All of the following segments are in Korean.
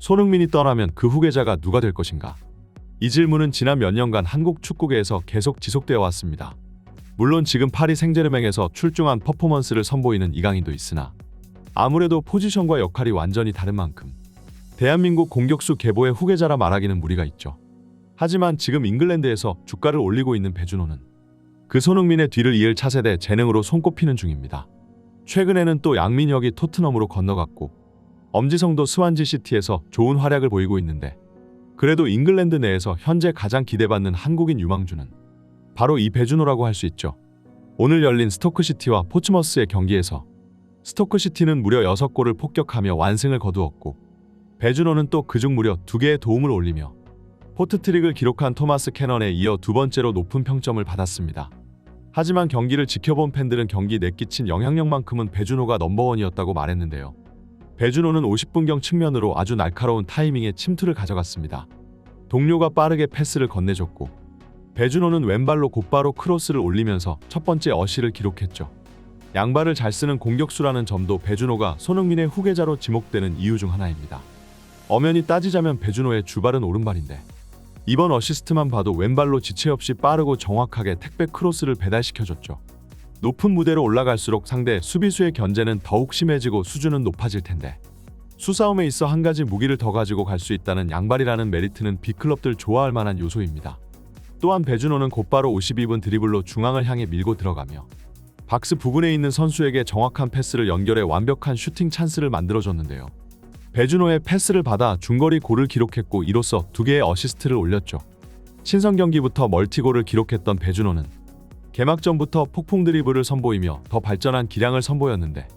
손흥민이 떠나면 그 후계자가 누가 될 것인가? 이 질문은 지난 몇 년간 한국 축구계에서 계속 지속되어 왔습니다. 물론 지금 파리 생제르맹에서 출중한 퍼포먼스를 선보이는 이강인도 있으나 아무래도 포지션과 역할이 완전히 다른 만큼 대한민국 공격수 계보의 후계자라 말하기는 무리가 있죠. 하지만 지금 잉글랜드에서 주가를 올리고 있는 배준호는 그 손흥민의 뒤를 이을 차세대 재능으로 손꼽히는 중입니다. 최근에는 또 양민혁이 토트넘으로 건너갔고 엄지성도 스완지 시티에서 좋은 활약을 보이고 있는데 그래도 잉글랜드 내에서 현재 가장 기대받는 한국인 유망주는 바로 이 배준호라고 할 수 있죠. 오늘 열린 스토크시티와 포츠머스의 경기에서 스토크시티는 무려 6골을 폭격하며 완승을 거두었고 배준호는 또 그중 무려 2개의 도움을 올리며 포트트릭을 기록한 토마스 캐넌에 이어 두 번째로 높은 평점을 받았습니다. 하지만 경기를 지켜본 팬들은 경기 내끼친 영향력만큼은 배준호가 넘버원이었다고 말했는데요. 배준호는 50분경 측면으로 아주 날카로운 타이밍에 침투를 가져갔습니다. 동료가 빠르게 패스를 건네줬고 배준호는 왼발로 곧바로 크로스를 올리면서 첫 번째 어시를 기록했죠. 양발을 잘 쓰는 공격수라는 점도 배준호가 손흥민의 후계자로 지목되는 이유 중 하나입니다. 엄연히 따지자면 배준호의 주발은 오른발인데 이번 어시스트만 봐도 왼발로 지체 없이 빠르고 정확하게 택배 크로스를 배달시켜줬죠. 높은 무대로 올라갈수록 상대 수비수의 견제는 더욱 심해지고 수준은 높아질 텐데 수싸움에 있어 한 가지 무기를 더 가지고 갈 수 있다는 양발이라는 메리트는 빅클럽들 좋아할 만한 요소입니다. 또한 배준호는 곧바로 52분 드리블로 중앙을 향해 밀고 들어가며 박스 부근에 있는 선수에게 정확한 패스를 연결해 완벽한 슈팅 찬스를 만들어줬는데요. 배준호의 패스를 받아 중거리 골을 기록했고 이로써 2개의 어시스트를 올렸죠. 친선 경기부터 멀티골을 기록했던 배준호는 개막전부터 폭풍 드리블을 선보이며 더 발전한 기량을 선보였는데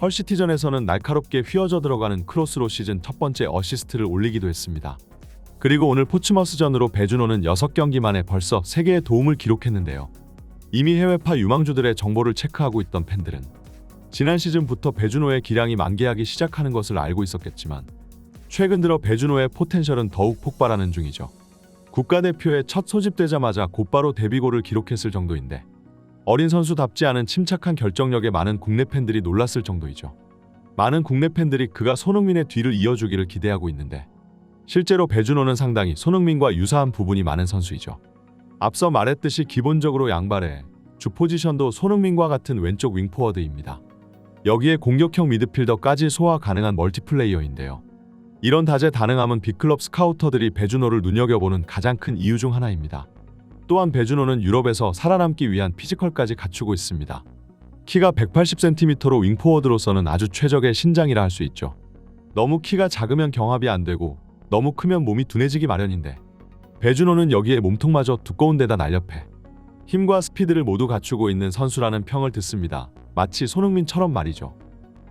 헐시티전에서는 날카롭게 휘어져 들어가는 크로스로 시즌 첫 번째 어시스트를 올리기도 했습니다. 그리고 오늘 포츠머스전으로 배준호는 6경기 만에 벌써 3개의 도움을 기록했는데요. 이미 해외파 유망주들의 정보를 체크하고 있던 팬들은 지난 시즌부터 배준호의 기량이 만개하기 시작하는 것을 알고 있었겠지만 최근 들어 배준호의 포텐셜은 더욱 폭발하는 중이죠. 국가대표에 첫 소집되자마자 곧바로 데뷔골을 기록했을 정도인데 어린 선수답지 않은 침착한 결정력에 많은 국내 팬들이 놀랐을 정도이죠. 많은 국내 팬들이 그가 손흥민의 뒤를 이어주기를 기대하고 있는데 실제로 배준호는 상당히 손흥민과 유사한 부분이 많은 선수이죠. 앞서 말했듯이 기본적으로 양발에 주 포지션도 손흥민과 같은 왼쪽 윙포워드입니다. 여기에 공격형 미드필더까지 소화 가능한 멀티플레이어인데요. 이런 다재다능함은 빅클럽 스카우터들이 배준호를 눈여겨보는 가장 큰 이유 중 하나입니다. 또한 배준호는 유럽에서 살아남기 위한 피지컬까지 갖추고 있습니다. 키가 180cm로 윙포워드로서는 아주 최적의 신장이라 할 수 있죠. 너무 키가 작으면 경합이 안 되고 너무 크면 몸이 둔해지기 마련인데 배준호는 여기에 몸통마저 두꺼운 데다 날렵해 힘과 스피드를 모두 갖추고 있는 선수라는 평을 듣습니다. 마치 손흥민처럼 말이죠.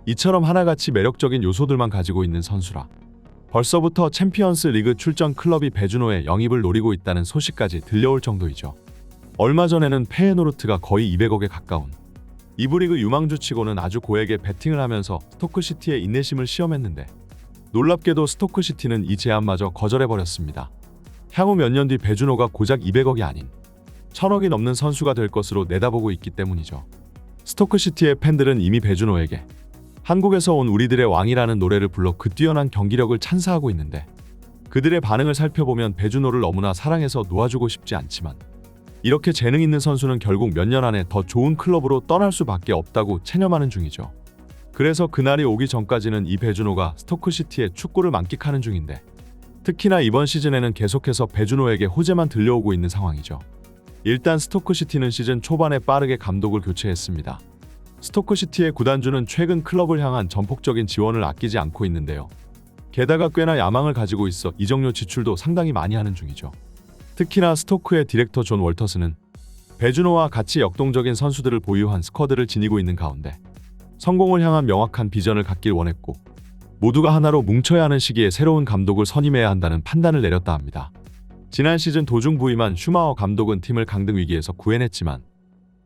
이처럼 하나같이 매력적인 요소들만 가지고 있는 선수라 벌써부터 챔피언스 리그 출전 클럽이 배준호의 영입을 노리고 있다는 소식까지 들려올 정도이죠. 얼마 전에는 페에노르트가 거의 200억에 가까운 2부 리그 유망주치고는 아주 고액의 베팅을 하면서 스토크시티의 인내심을 시험했는데 놀랍게도 스토크시티는 이 제안마저 거절해버렸습니다. 향후 몇 년 뒤 배준호가 고작 200억이 아닌 1000억이 넘는 선수가 될 것으로 내다보고 있기 때문이죠. 스토크시티의 팬들은 이미 배준호에게 한국에서 온 우리들의 왕이라는 노래를 불러 그 뛰어난 경기력을 찬사하고 있는데 그들의 반응을 살펴보면 배준호를 너무나 사랑해서 놓아주고 싶지 않지만 이렇게 재능 있는 선수는 결국 몇 년 안에 더 좋은 클럽으로 떠날 수밖에 없다고 체념하는 중이죠. 그래서 그날이 오기 전까지는 이 배준호가 스토크시티의 축구를 만끽하는 중인데 특히나 이번 시즌에는 계속해서 배준호에게 호재만 들려오고 있는 상황이죠. 일단 스토크시티는 시즌 초반에 빠르게 감독을 교체했습니다. 스토크시티의 구단주는 최근 클럽을 향한 전폭적인 지원을 아끼지 않고 있는데요. 게다가 꽤나 야망을 가지고 있어 이적료 지출도 상당히 많이 하는 중이죠. 특히나 스토크의 디렉터 존 월터스는 배준호와 같이 역동적인 선수들을 보유한 스쿼드를 지니고 있는 가운데 성공을 향한 명확한 비전을 갖길 원했고 모두가 하나로 뭉쳐야 하는 시기에 새로운 감독을 선임해야 한다는 판단을 내렸다 합니다. 지난 시즌 도중 부임한 슈마허 감독은 팀을 강등 위기에서 구해냈지만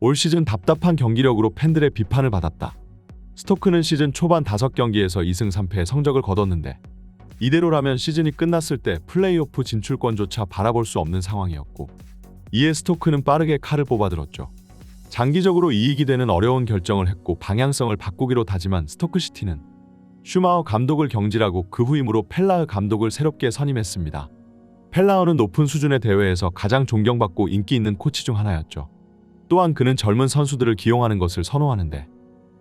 올 시즌 답답한 경기력으로 팬들의 비판을 받았다. 스토크는 시즌 초반 5경기에서 2승 3패의 성적을 거뒀는데 이대로라면 시즌이 끝났을 때 플레이오프 진출권조차 바라볼 수 없는 상황이었고 이에 스토크는 빠르게 칼을 뽑아들었죠. 장기적으로 이익이 되는 어려운 결정을 했고 방향성을 바꾸기로 다짐한 스토크시티는 슈마허 감독을 경질하고 그 후임으로 펠라흐 감독을 새롭게 선임했습니다. 펠라흐는 높은 수준의 대회에서 가장 존경받고 인기 있는 코치 중 하나였죠. 또한 그는 젊은 선수들을 기용하는 것을 선호하는데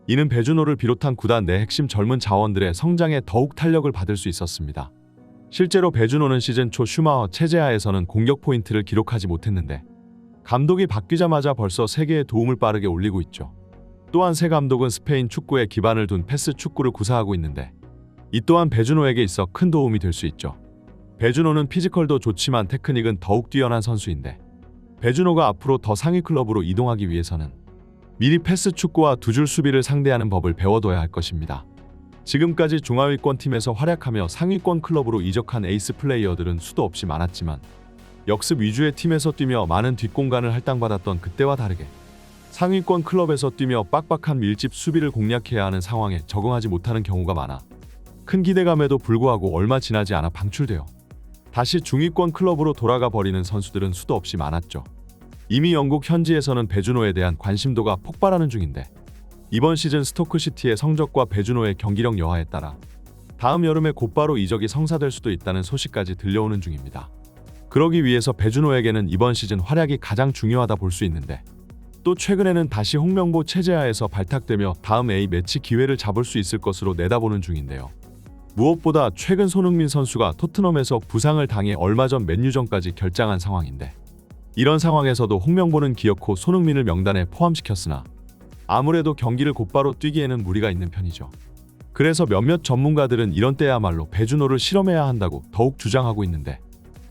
이는 베주노를 비롯한 구단 내 핵심 젊은 자원들의 성장에 더욱 탄력을 받을 수 있었습니다. 실제로 베주노는 시즌 초 슈마허 체제하에서는 공격 포인트를 기록하지 못했는데 감독이 바뀌자마자 벌써 세계의 도움을 빠르게 올리고 있죠. 또한 새 감독은 스페인 축구에 기반을 둔 패스 축구를 구사하고 있는데 이 또한 베주노에게 있어 큰 도움이 될 수 있죠. 베주노는 피지컬도 좋지만 테크닉은 더욱 뛰어난 선수인데 베주노가 앞으로 더 상위 클럽으로 이동하기 위해서는 미리 패스 축구와 두 줄 수비를 상대하는 법을 배워둬야 할 것입니다. 지금까지 중하위권 팀에서 활약하며 상위권 클럽으로 이적한 에이스 플레이어들은 수도 없이 많았지만 역습 위주의 팀에서 뛰며 많은 뒷공간을 할당받았던 그때와 다르게 상위권 클럽에서 뛰며 빡빡한 밀집 수비를 공략해야 하는 상황에 적응하지 못하는 경우가 많아 큰 기대감에도 불구하고 얼마 지나지 않아 방출되어 다시 중위권 클럽으로 돌아가 버리는 선수들은 수도 없이 많았죠. 이미 영국 현지에서는 베주노에 대한 관심도가 폭발하는 중인데 이번 시즌 스토크시티의 성적과 베주노의 경기력 여하에 따라 다음 여름에 곧바로 이적이 성사될 수도 있다는 소식까지 들려오는 중입니다. 그러기 위해서 베주노에게는 이번 시즌 활약이 가장 중요하다 볼 수 있는데 또 최근에는 다시 홍명보 체제하에서 발탁되며 다음 A 매치 기회를 잡을 수 있을 것으로 내다보는 중인데요. 무엇보다 최근 손흥민 선수가 토트넘에서 부상을 당해 얼마 전 맨유전까지 결장한 상황인데 이런 상황에서도 홍명보는 기어코 손흥민을 명단에 포함시켰으나 아무래도 경기를 곧바로 뛰기에는 무리가 있는 편이죠. 그래서 몇몇 전문가들은 이런 때야말로 베주노를 실험해야 한다고 더욱 주장하고 있는데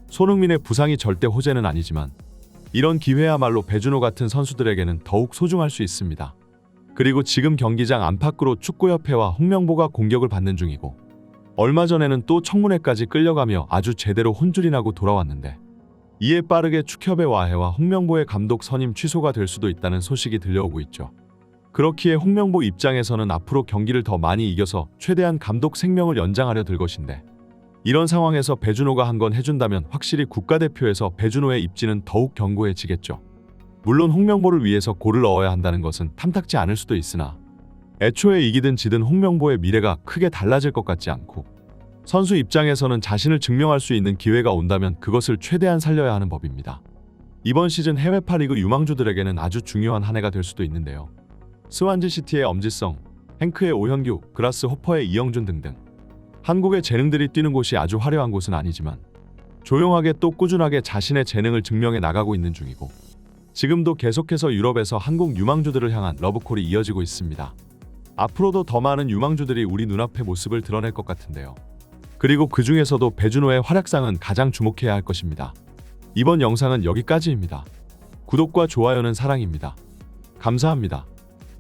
손흥민의 부상이 절대 호재는 아니지만 이런 기회야말로 베주노 같은 선수들에게는 더욱 소중할 수 있습니다. 그리고 지금 경기장 안팎으로 축구협회와 홍명보가 공격을 받는 중이고 얼마 전에는 또 청문회까지 끌려가며 아주 제대로 혼쭐이 나고 돌아왔는데 이에 빠르게 축협의 와해와 홍명보의 감독 선임 취소가 될 수도 있다는 소식이 들려오고 있죠. 그렇기에 홍명보 입장에서는 앞으로 경기를 더 많이 이겨서 최대한 감독 생명을 연장하려 들 것인데 이런 상황에서 베주노가 한 건 해준다면 확실히 국가대표에서 베주노의 입지는 더욱 견고해지겠죠. 물론 홍명보를 위해서 골을 넣어야 한다는 것은 탐탁지 않을 수도 있으나 애초에 이기든 지든 홍명보의 미래가 크게 달라질 것 같지 않고 선수 입장에서는 자신을 증명할 수 있는 기회가 온다면 그것을 최대한 살려야 하는 법입니다. 이번 시즌 해외파 리그 유망주들에게는 아주 중요한 한 해가 될 수도 있는데요. 스완지 시티의 엄지성, 행크의 오현규, 그라스 호퍼의 이영준 등등 한국의 재능들이 뛰는 곳이 아주 화려한 곳은 아니지만 조용하게 또 꾸준하게 자신의 재능을 증명해 나가고 있는 중이고 지금도 계속해서 유럽에서 한국 유망주들을 향한 러브콜이 이어지고 있습니다. 앞으로도 더 많은 유망주들이 우리 눈앞의 모습을 드러낼 것 같은데요. 그리고 그 중에서도 베주노의 활약상은 가장 주목해야 할 것입니다. 이번 영상은 여기까지입니다. 구독과 좋아요는 사랑입니다. 감사합니다.